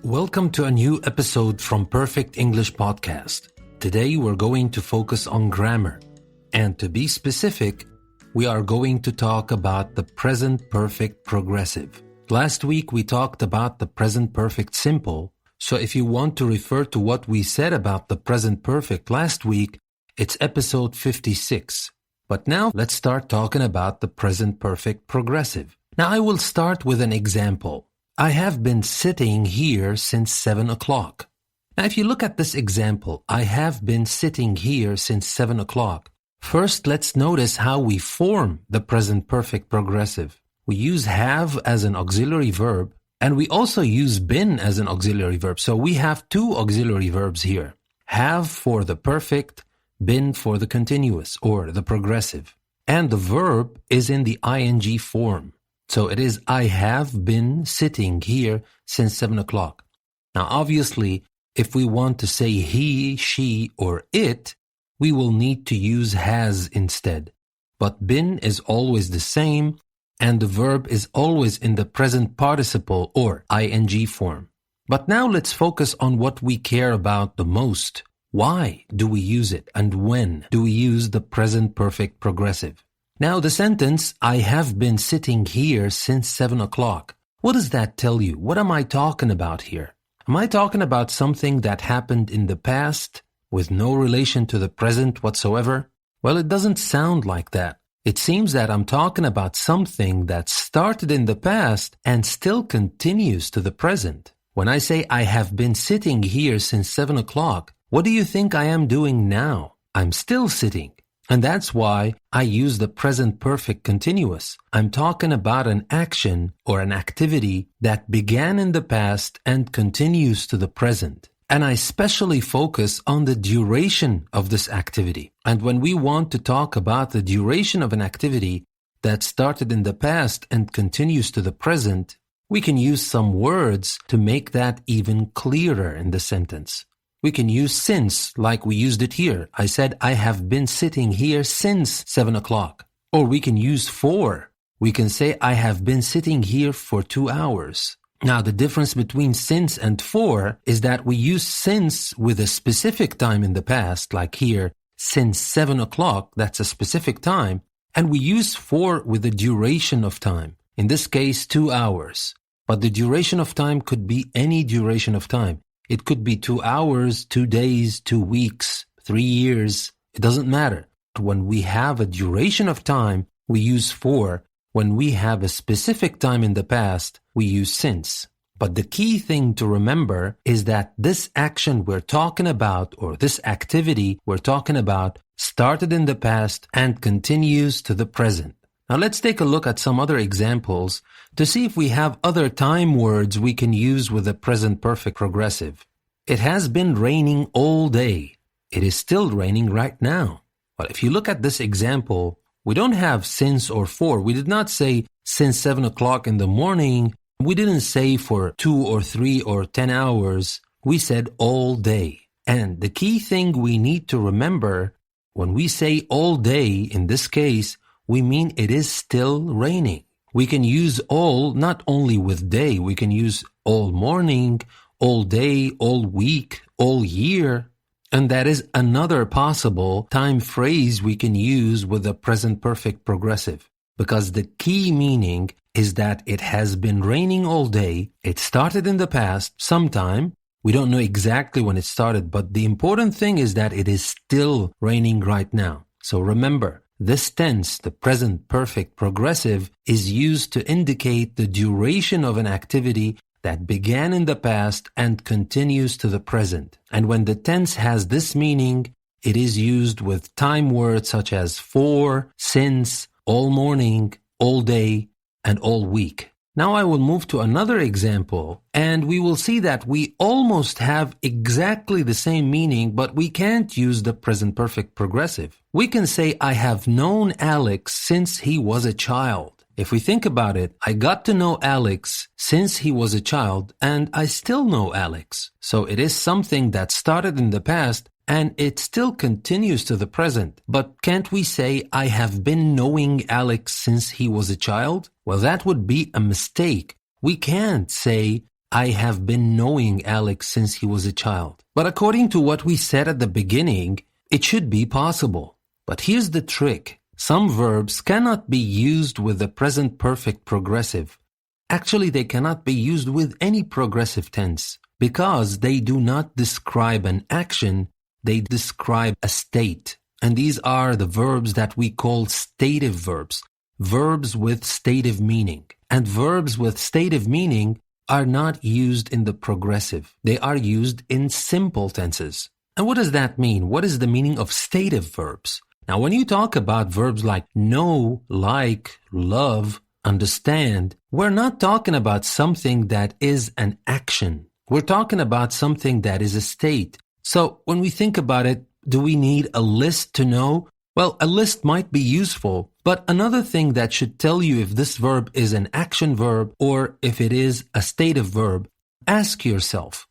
Welcome to a new episode from Perfect English Podcast. Today we're going to focus on grammar. And to be specific, we are going to talk about the present perfect progressive. Last week we talked about the present perfect simple. So if you want to refer to what we said about the present perfect last week, it's episode 56. But now let's start talking about the present perfect progressive. Now I will start with an example. I have been sitting here since 7 o'clock. Now if you look at this example, I have been sitting here since 7 o'clock. First, let's notice how we form the present perfect progressive. We use have as an auxiliary verb, and we also use been as an auxiliary verb. So we have two auxiliary verbs here. Have for the perfect, been for the continuous or the progressive. And the verb is in the ing form. So it is, I have been sitting here since 7 o'clock. Now, obviously, if we want to say he, she, or it, we will need to use has instead. But been is always the same, and the verb is always in the present participle or ing form. But now let's focus on what we care about the most. Why do we use it, and when do we use the present perfect progressive? Now the sentence, I have been sitting here since 7 o'clock. What does that tell you? What am I talking about here? Am I talking about something that happened in the past with no relation to the present whatsoever? Well, it doesn't sound like that. It seems that I'm talking about something that started in the past and still continues to the present. When I say I have been sitting here since 7 o'clock, what do you think I am doing now? I'm still sitting. And that's why I use the present perfect continuous. I'm talking about an action or an activity that began in the past and continues to the present. And I especially focus on the duration of this activity. And when we want to talk about the duration of an activity that started in the past and continues to the present, we can use some words to make that even clearer in the sentence. We can use since, like we used it here. I said, I have been sitting here since 7 o'clock. Or we can use for. We can say, I have been sitting here for 2 hours. Now, the difference between since and for is that we use since with a specific time in the past, like here, since 7 o'clock, that's a specific time. And we use for with the duration of time. In this case, 2 hours. But the duration of time could be any duration of time. It could be 2 hours, 2 days, 2 weeks, 3 years. It doesn't matter. When we have a duration of time, we use for. When we have a specific time in the past, we use since. But the key thing to remember is that this action we're talking about, or this activity we're talking about, started in the past and continues to the present. Now let's take a look at some other examples to see if we have other time words we can use with the present perfect progressive. It has been raining all day. It is still raining right now. Well, if you look at this example, we don't have since or for. We did not say since 7 o'clock in the morning. We didn't say for 2 or 3 or 10 hours. We said all day. And the key thing we need to remember, when we say all day in this case, we mean it is still raining. We can use all not only with day, we can use all morning, all day, all week, all year. And that is another possible time phrase we can use with the present perfect progressive. Because the key meaning is that it has been raining all day. It started in the past sometime. We don't know exactly when it started, but the important thing is that it is still raining right now. So remember, this tense, the present perfect progressive, is used to indicate the duration of an activity that began in the past and continues to the present. And when the tense has this meaning, it is used with time words such as for, since, all morning, all day, and all week. Now I will move to another example, and we will see that we almost have exactly the same meaning, but we can't use the present perfect progressive. We can say, I have known Alex since he was a child. If we think about it, I got to know Alex since he was a child, and I still know Alex. So it is something that started in the past, and it still continues to the present. But can't we say, I have been knowing Alex since he was a child? Well, that would be a mistake. We can't say, I have been knowing Alex since he was a child. But according to what we said at the beginning, it should be possible. But here's the trick. Some verbs cannot be used with the present perfect progressive. Actually, they cannot be used with any progressive tense because they do not describe an action, they describe a state. And these are the verbs that we call stative verbs, verbs with stative meaning. And verbs with stative meaning are not used in the progressive. They are used in simple tenses. And what does that mean? What is the meaning of stative verbs? Now, when you talk about verbs like know, like, love, understand, we're not talking about something that is an action. We're talking about something that is a state. So when we think about it, do we need a list to know? Well, a list might be useful, but another thing that should tell you if this verb is an action verb or if it is a stative verb, ask yourself,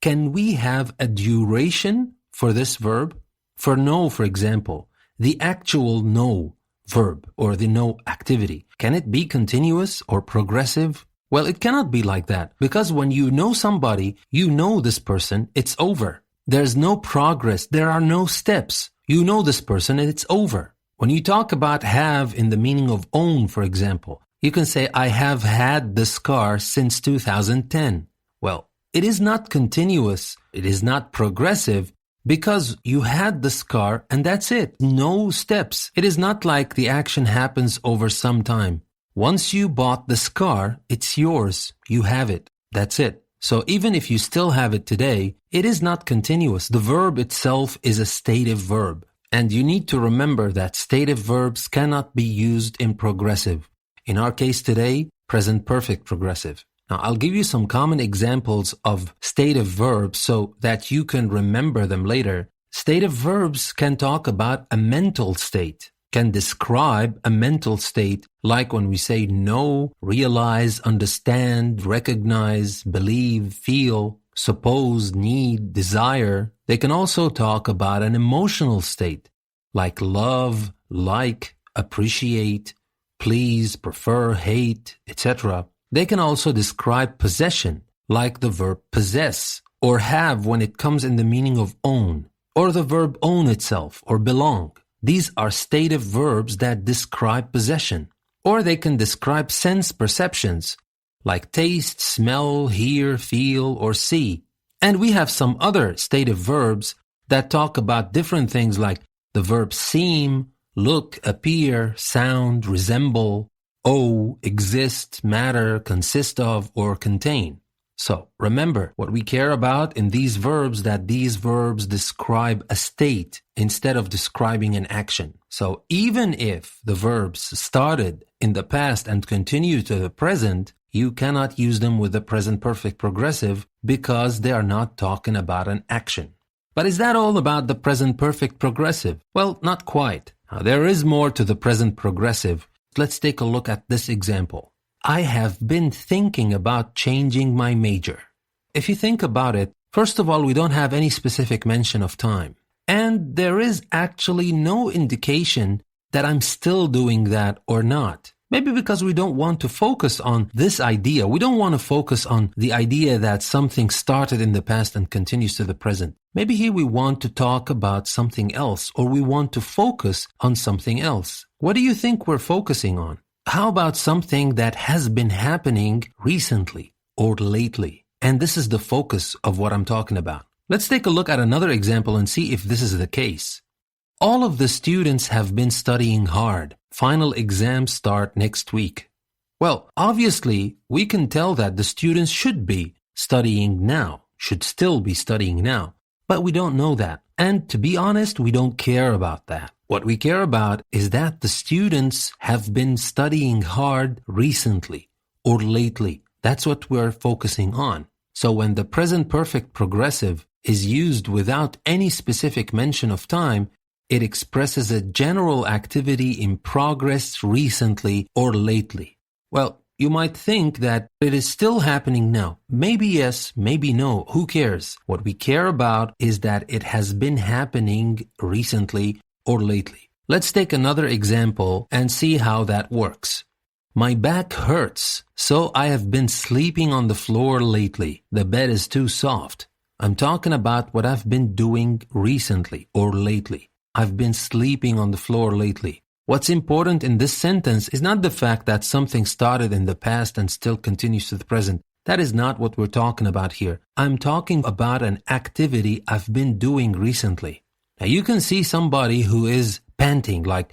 can we have a duration for this verb? For know, for example, the actual know verb or the know activity, can it be continuous or progressive? Well, it cannot be like that because when you know somebody, you know this person, it's over. There's no progress. There are no steps. You know this person and it's over. When you talk about have in the meaning of own, for example, you can say, I have had this car since 2010. Well, it is not continuous. It is not progressive because you had this car and that's it. No steps. It is not like the action happens over some time. Once you bought this car, it's yours. You have it. That's it. So even if you still have it today, it is not continuous. The verb itself is a stative verb. And you need to remember that stative verbs cannot be used in progressive. In our case today, present perfect progressive. Now, I'll give you some common examples of stative verbs so that you can remember them later. Stative verbs can talk about a mental state, can describe a mental state, like when we say know, realize, understand, recognize, believe, feel, suppose, need, desire. They can also talk about an emotional state, like love, like, appreciate, please, prefer, hate, etc. They can also describe possession, like the verb possess, or have when it comes in the meaning of own, or the verb own itself, or belong. These are stative verbs that describe possession. Or they can describe sense perceptions, like taste, smell, hear, feel, or see. And we have some other stative verbs that talk about different things like the verb seem, look, appear, sound, resemble, owe, exist, matter, consist of, or contain. So remember, what we care about in these verbs, that these verbs describe a state instead of describing an action. So even if the verbs started in the past and continue to the present, you cannot use them with the present perfect progressive because they are not talking about an action. But is that all about the present perfect progressive? Well, not quite. Now, there is more to the present progressive. Let's take a look at this example. I have been thinking about changing my major. If you think about it, first of all, we don't have any specific mention of time. And there is actually no indication that I'm still doing that or not. Maybe because we don't want to focus on this idea. We don't want to focus on the idea that something started in the past and continues to the present. Maybe here we want to talk about something else, or we want to focus on something else. What do you think we're focusing on? How about something that has been happening recently or lately? And this is the focus of what I'm talking about. Let's take a look at another example and see if this is the case. All of the students have been studying hard. Final exams start next week. Well, obviously, we can tell that the students should be studying now, should still be studying now. But we don't know that. And to be honest, we don't care about that. What we care about is that the students have been studying hard recently or lately. That's what we're focusing on. So when the present perfect progressive is used without any specific mention of time, it expresses a general activity in progress recently or lately. Well, you might think that it is still happening now. Maybe yes, maybe no. Who cares? What we care about is that it has been happening recently or lately. Let's take another example and see how that works. My back hurts, so I have been sleeping on the floor lately. The bed is too soft. I'm talking about what I've been doing recently or lately. I've been sleeping on the floor lately. What's important in this sentence is not the fact that something started in the past and still continues to the present. That is not what we're talking about here. I'm talking about an activity I've been doing recently. Now you can see somebody who is panting, like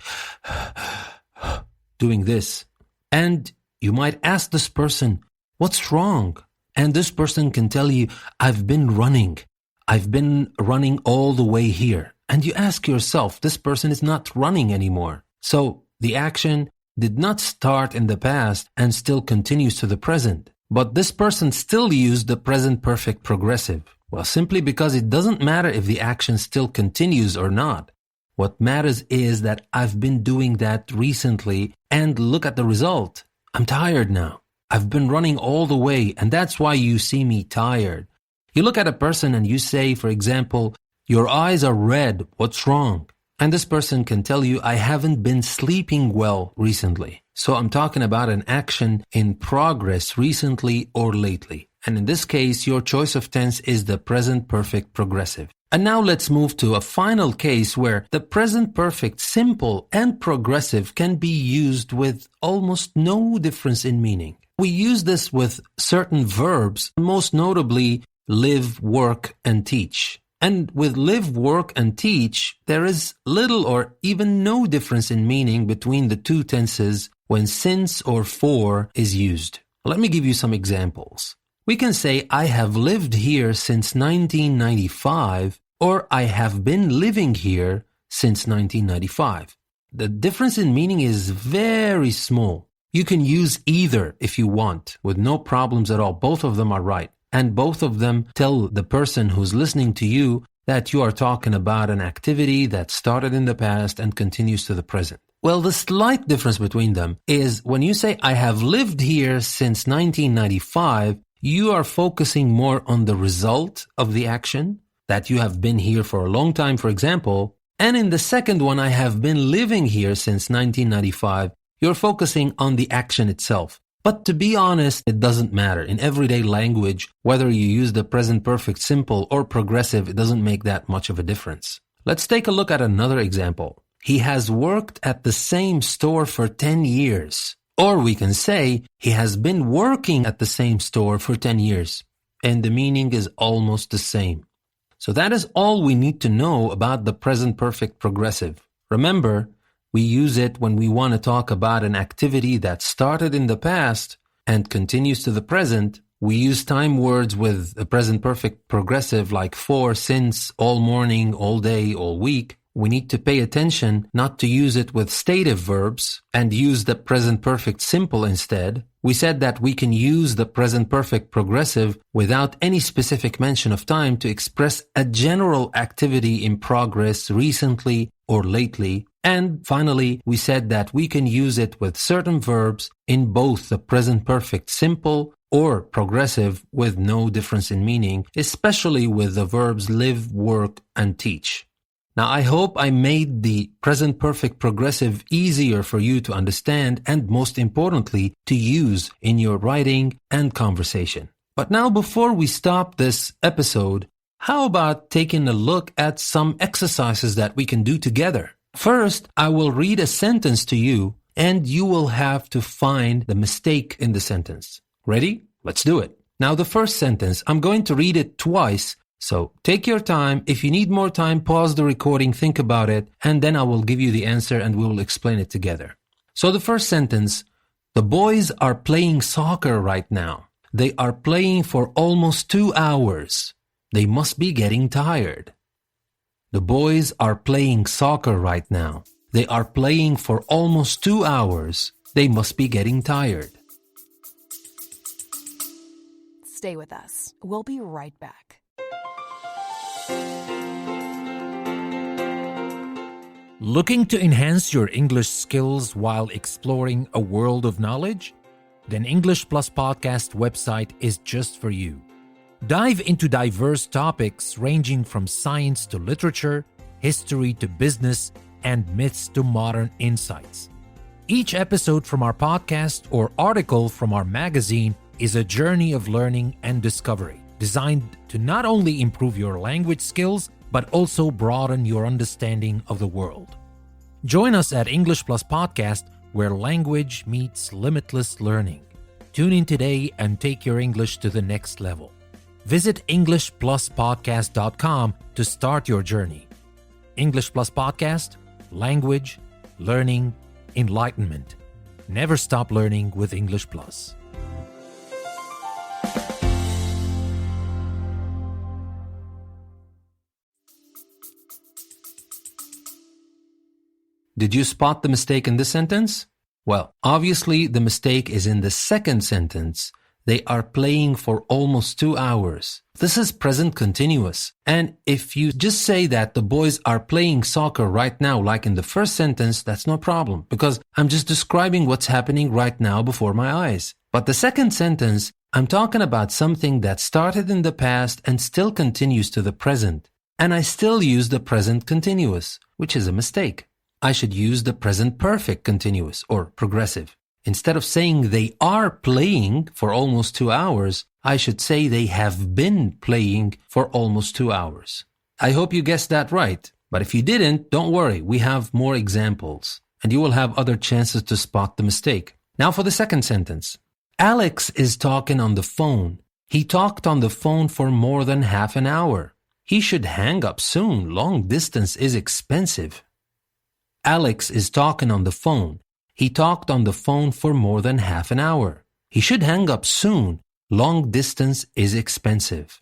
doing this. And you might ask this person, what's wrong? And this person can tell you, I've been running. I've been running all the way here. And you ask yourself, this person is not running anymore. So the action did not start in the past and still continues to the present. But this person still used the present perfect progressive. Well, simply because it doesn't matter if the action still continues or not. What matters is that I've been doing that recently and look at the result. I'm tired now. I've been running all the way and that's why you see me tired. You look at a person and you say, for example, your eyes are red. What's wrong? And this person can tell you, I haven't been sleeping well recently. So I'm talking about an action in progress recently or lately. And in this case, your choice of tense is the present perfect progressive. And now let's move to a final case where the present perfect simple and progressive can be used with almost no difference in meaning. We use this with certain verbs, most notably live, work, and teach. And with live, work, and teach, there is little or even no difference in meaning between the two tenses when since or for is used. Let me give you some examples. We can say, I have lived here since 1995, or I have been living here since 1995. The difference in meaning is very small. You can use either if you want, with no problems at all. Both of them are right. And both of them tell the person who's listening to you that you are talking about an activity that started in the past and continues to the present. Well, the slight difference between them is when you say, I have lived here since 1995, you are focusing more on the result of the action, that you have been here for a long time, for example. And in the second one, I have been living here since 1995, you're focusing on the action itself. But to be honest, it doesn't matter. In everyday language, whether you use the present perfect simple or progressive, it doesn't make that much of a difference. Let's take a look at another example. He has worked at the same store for 10 years. Or we can say, he has been working at the same store for 10 years. And the meaning is almost the same. So that is all we need to know about the present perfect progressive. Remember, we use it when we want to talk about an activity that started in the past and continues to the present. We use time words with the present perfect progressive like for, since, all morning, all day, all week. We need to pay attention not to use it with stative verbs and use the present perfect simple instead. We said that we can use the present perfect progressive without any specific mention of time to express a general activity in progress recently or lately. And finally, we said that we can use it with certain verbs in both the present perfect simple or progressive with no difference in meaning, especially with the verbs live, work, and teach. Now, I hope I made the present perfect progressive easier for you to understand and, most importantly, to use in your writing and conversation. But now, before we stop this episode, how about taking a look at some exercises that we can do together? First, I will read a sentence to you, and you will have to find the mistake in the sentence. Ready? Let's do it. Now, the first sentence, I'm going to read it twice. So take your time. If you need more time, pause the recording, think about it, and then I will give you the answer and we will explain it together. So the first sentence, the boys are playing soccer right now. They are playing for almost 2 hours. They must be getting tired. The boys are playing soccer right now. They are playing for almost 2 hours. They must be getting tired. Stay with us. We'll be right back. Looking to enhance your English skills while exploring a world of knowledge? Then English Plus Podcast website is just for you. Dive into diverse topics ranging from science to literature, history to business, and myths to modern insights. Each episode from our podcast or article from our magazine is a journey of learning and discovery, designed to not only improve your language skills, but also broaden your understanding of the world. Join us at English Plus Podcast, where language meets limitless learning. Tune in today and take your English to the next level. Visit EnglishPlusPodcast.com to start your journey. English Plus Podcast, language, learning, enlightenment. Never stop learning with English Plus. Did you spot the mistake in this sentence? Well, obviously the mistake is in the second sentence. They are playing for almost 2 hours. This is present continuous. And if you just say that the boys are playing soccer right now, like in the first sentence, that's no problem, because I'm just describing what's happening right now before my eyes. But the second sentence, I'm talking about something that started in the past and still continues to the present. And I still use the present continuous, which is a mistake. I should use the present perfect continuous or progressive. Instead of saying they are playing for almost 2 hours, I should say they have been playing for almost 2 hours. I hope you guessed that right. But if you didn't, don't worry. We have more examples, and you will have other chances to spot the mistake. Now for the second sentence. Alex is talking on the phone. He talked on the phone for more than half an hour. He should hang up soon. Long distance is expensive. Alex is talking on the phone. He talked on the phone for more than half an hour. He should hang up soon. Long distance is expensive.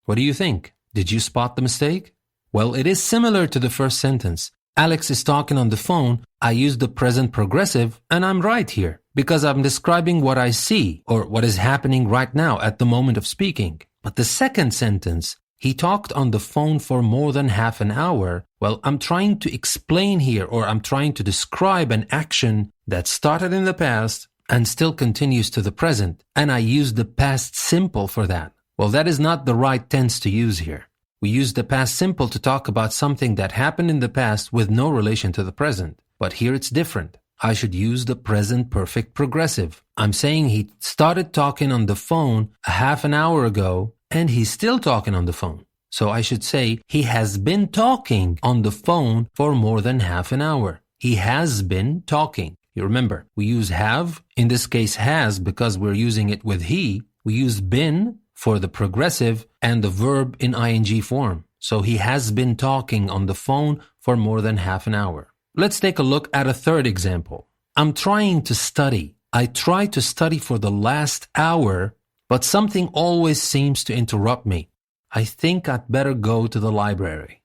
What do you think? Did you spot the mistake? Well, it is similar to the first sentence. Alex is talking on the phone. I use the present progressive, and I'm right here because I'm describing what I see or what is happening right now at the moment of speaking. But the second sentence, he talked on the phone for more than half an hour. Well, I'm trying to explain here, or I'm trying to describe an action that started in the past and still continues to the present. And I use the past simple for that. Well, that is not the right tense to use here. We use the past simple to talk about something that happened in the past with no relation to the present. But here it's different. I should use the present perfect progressive. I'm saying he started talking on the phone a half an hour ago, and he's still talking on the phone. So I should say he has been talking on the phone for more than half an hour. He has been talking. You remember, we use have, in this case has, because we're using it with he. We use been for the progressive and the verb in ing form. So he has been talking on the phone for more than half an hour. Let's take a look at a third example. I'm trying to study. I try to study for the last hour, but something always seems to interrupt me. I think I'd better go to the library.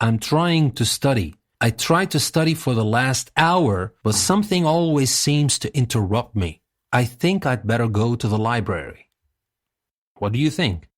I'm trying to study. I try to study for the last hour, but something always seems to interrupt me. I think I'd better go to the library. What do you think?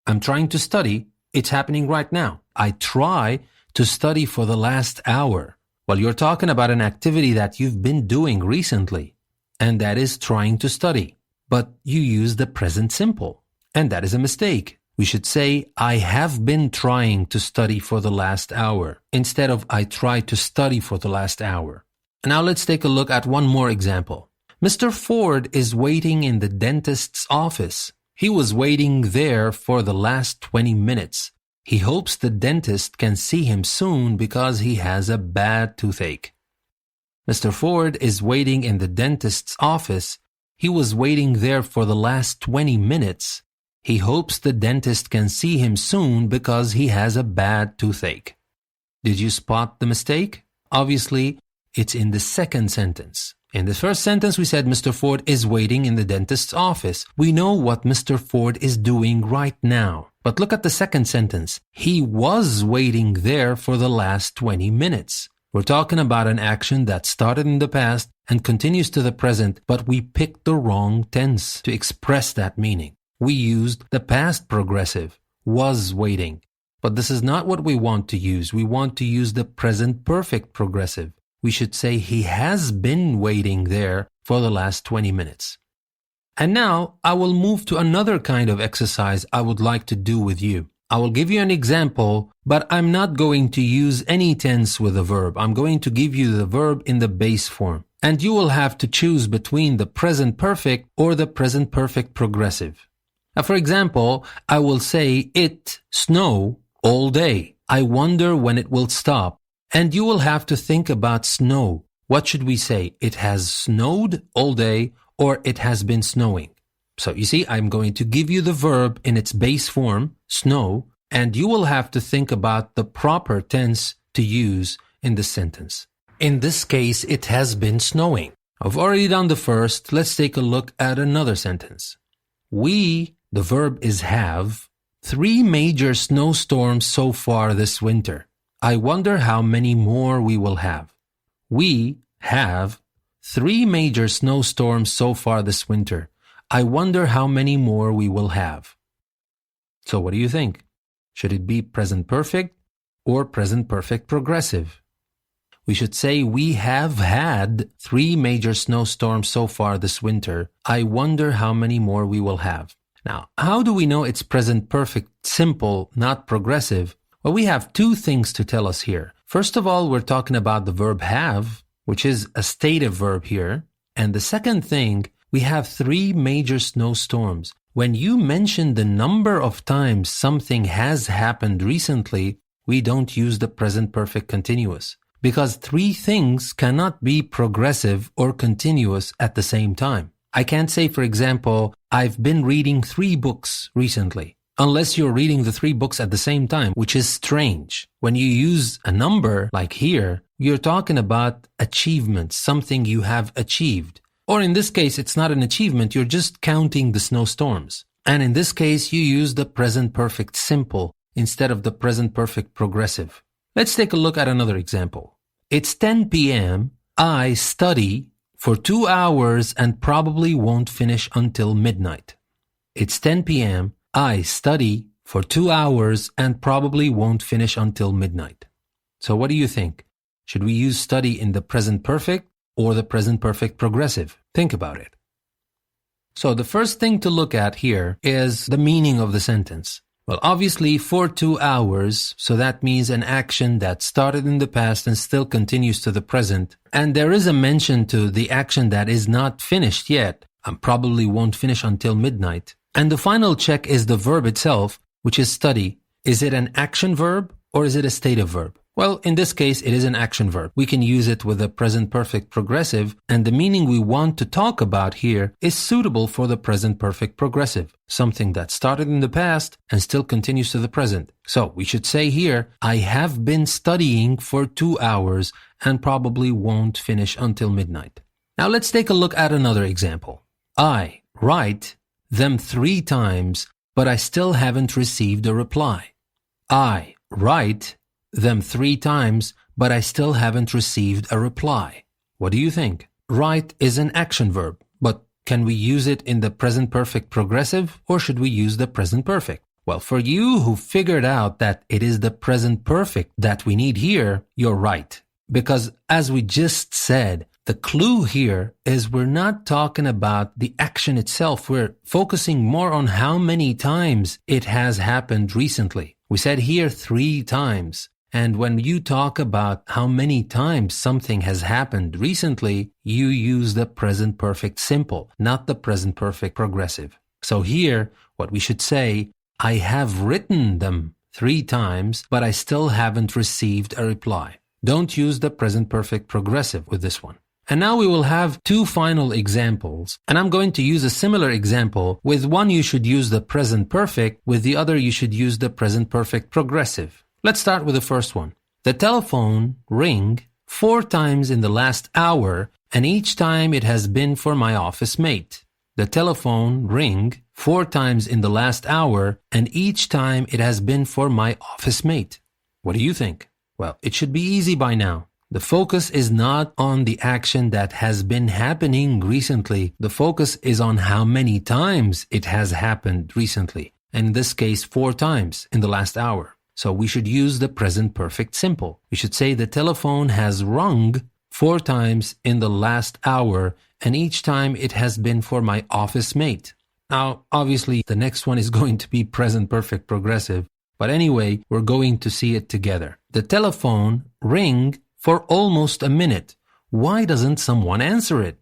I'm trying to study. It's happening right now. I try to study for the last hour. Well, you're talking about an activity that you've been doing recently, and that is trying to study. But you use the present simple, and that is a mistake. We should say, I have been trying to study for the last hour, instead of I tried to study for the last hour. Now let's take a look at one more example. Mr. Ford is waiting in the dentist's office. He was waiting there for the last 20 minutes. He hopes the dentist can see him soon because he has a bad toothache. Mr. Ford is waiting in the dentist's office. He was waiting there for the last 20 minutes. He hopes the dentist can see him soon because he has a bad toothache. Did you spot the mistake? Obviously, it's in the second sentence. In the first sentence, we said Mr. Ford is waiting in the dentist's office. We know what Mr. Ford is doing right now. But look at the second sentence. He was waiting there for the last 20 minutes. We're talking about an action that started in the past and continues to the present, but we picked the wrong tense to express that meaning. We used the past progressive, was waiting. But this is not what we want to use. We want to use the present perfect progressive. We should say he has been waiting there for the last 20 minutes. And now I will move to another kind of exercise I would like to do with you. I will give you an example, but I'm not going to use any tense with the verb. I'm going to give you the verb in the base form. And you will have to choose between the present perfect or the present perfect progressive. Now, for example, I will say, it snow all day. I wonder when it will stop. And you will have to think about snow. What should we say? It has snowed all day, or it has been snowing. So you see, I'm going to give you the verb in its base form, snow, and you will have to think about the proper tense to use in the sentence. In this case, it has been snowing. I've already done the first. Let's take a look at another sentence. We, the verb is have, 3 major snowstorms so far this winter. I wonder how many more we will have. We have 3 major snowstorms so far this winter. I wonder how many more we will have. So what do you think? Should it be present perfect or present perfect progressive? We should say, we have had 3 major snowstorms so far this winter. I wonder how many more we will have. Now, how do we know it's present perfect simple, not progressive? Well, we have 2 things to tell us here. First of all, we're talking about the verb have, which is a stative verb here. And the second thing, we have 3 major snowstorms. When you mention the number of times something has happened recently, we don't use the present perfect continuous. Because 3 things cannot be progressive or continuous at the same time. I can't say, for example, I've been reading 3 books recently, unless you're reading the 3 books at the same time, which is strange. When you use a number like here, you're talking about achievements, something you have achieved. Or in this case, it's not an achievement, you're just counting the snowstorms. And in this case, you use the present perfect simple instead of the present perfect progressive. Let's take a look at another example. It's 10 p.m. I study for 2 hours and probably won't finish until midnight. It's 10 p.m. I study for 2 hours and probably won't finish until midnight. So what do you think? Should we use study in the present perfect or the present perfect progressive? Think about it. So the first thing to look at here is the meaning of the sentence. Well, obviously for 2 hours, so that means an action that started in the past and still continues to the present. And there is a mention to the action that is not finished yet and probably won't finish until midnight. And the final check is the verb itself, which is study. Is it an action verb or is it a stative verb? Well, in this case, it is an action verb. We can use it with a present perfect progressive, and the meaning we want to talk about here is suitable for the present perfect progressive, something that started in the past and still continues to the present. So we should say here, I have been studying for 2 hours and probably won't finish until midnight. Now let's take a look at another example. I write them 3 times, but I still haven't received a reply. I write them 3 times, but I still haven't received a reply. What do you think? Write is an action verb, but can we use it in the present perfect progressive or should we use the present perfect? Well, for you who figured out that it is the present perfect that we need here, you're right. Because as we just said, the clue here is we're not talking about the action itself. We're focusing more on how many times it has happened recently. We said here 3 times. And when you talk about how many times something has happened recently, you use the present perfect simple, not the present perfect progressive. So here, what we should say, I have written them 3 times, but I still haven't received a reply. Don't use the present perfect progressive with this one. And now we will have 2 final examples, and I'm going to use a similar example. With one you should use the present perfect, with the other you should use the present perfect progressive. Let's start with the first one. The telephone rang 4 times in the last hour, and each time it has been for my office mate. The telephone rang 4 times in the last hour, and each time it has been for my office mate. What do you think? Well, it should be easy by now. The focus is not on the action that has been happening recently. The focus is on how many times it has happened recently. And in this case, 4 times in the last hour. So we should use the present perfect simple. We should say the telephone has rung 4 times in the last hour, and each time it has been for my office mate. Now, obviously, the next one is going to be present perfect progressive, But anyway, we're going to see it together. The telephone rang for almost a minute. Why doesn't someone answer it?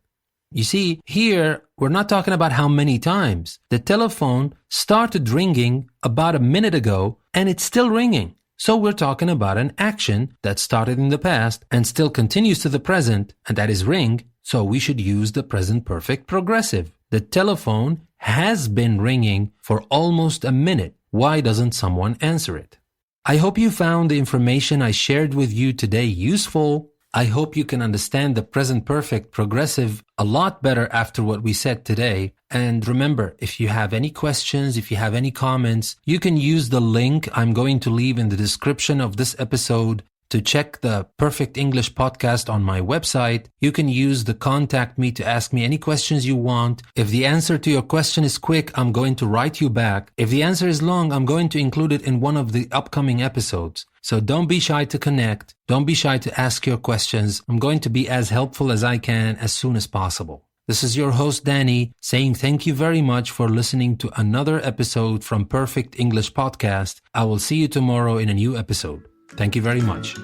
You see, here, we're not talking about how many times. The telephone started ringing about a minute ago, and it's still ringing. So we're talking about an action that started in the past and still continues to the present, and that is ring, so we should use the present perfect progressive. The telephone has been ringing for almost a minute. Why doesn't someone answer it? I hope you found the information I shared with you today useful. I hope you can understand the present perfect progressive a lot better after what we said today. And remember, if you have any questions, if you have any comments, you can use the link I'm going to leave in the description of this episode to check the Perfect English podcast on my website. You can use the contact me to ask me any questions you want. If the answer to your question is quick, I'm going to write you back. If the answer is long, I'm going to include it in one of the upcoming episodes. So don't be shy to connect. Don't be shy to ask your questions. I'm going to be as helpful as I can as soon as possible. This is your host, Danny, saying thank you very much for listening to another episode from Perfect English Podcast. I will see you tomorrow in a new episode. Thank you very much.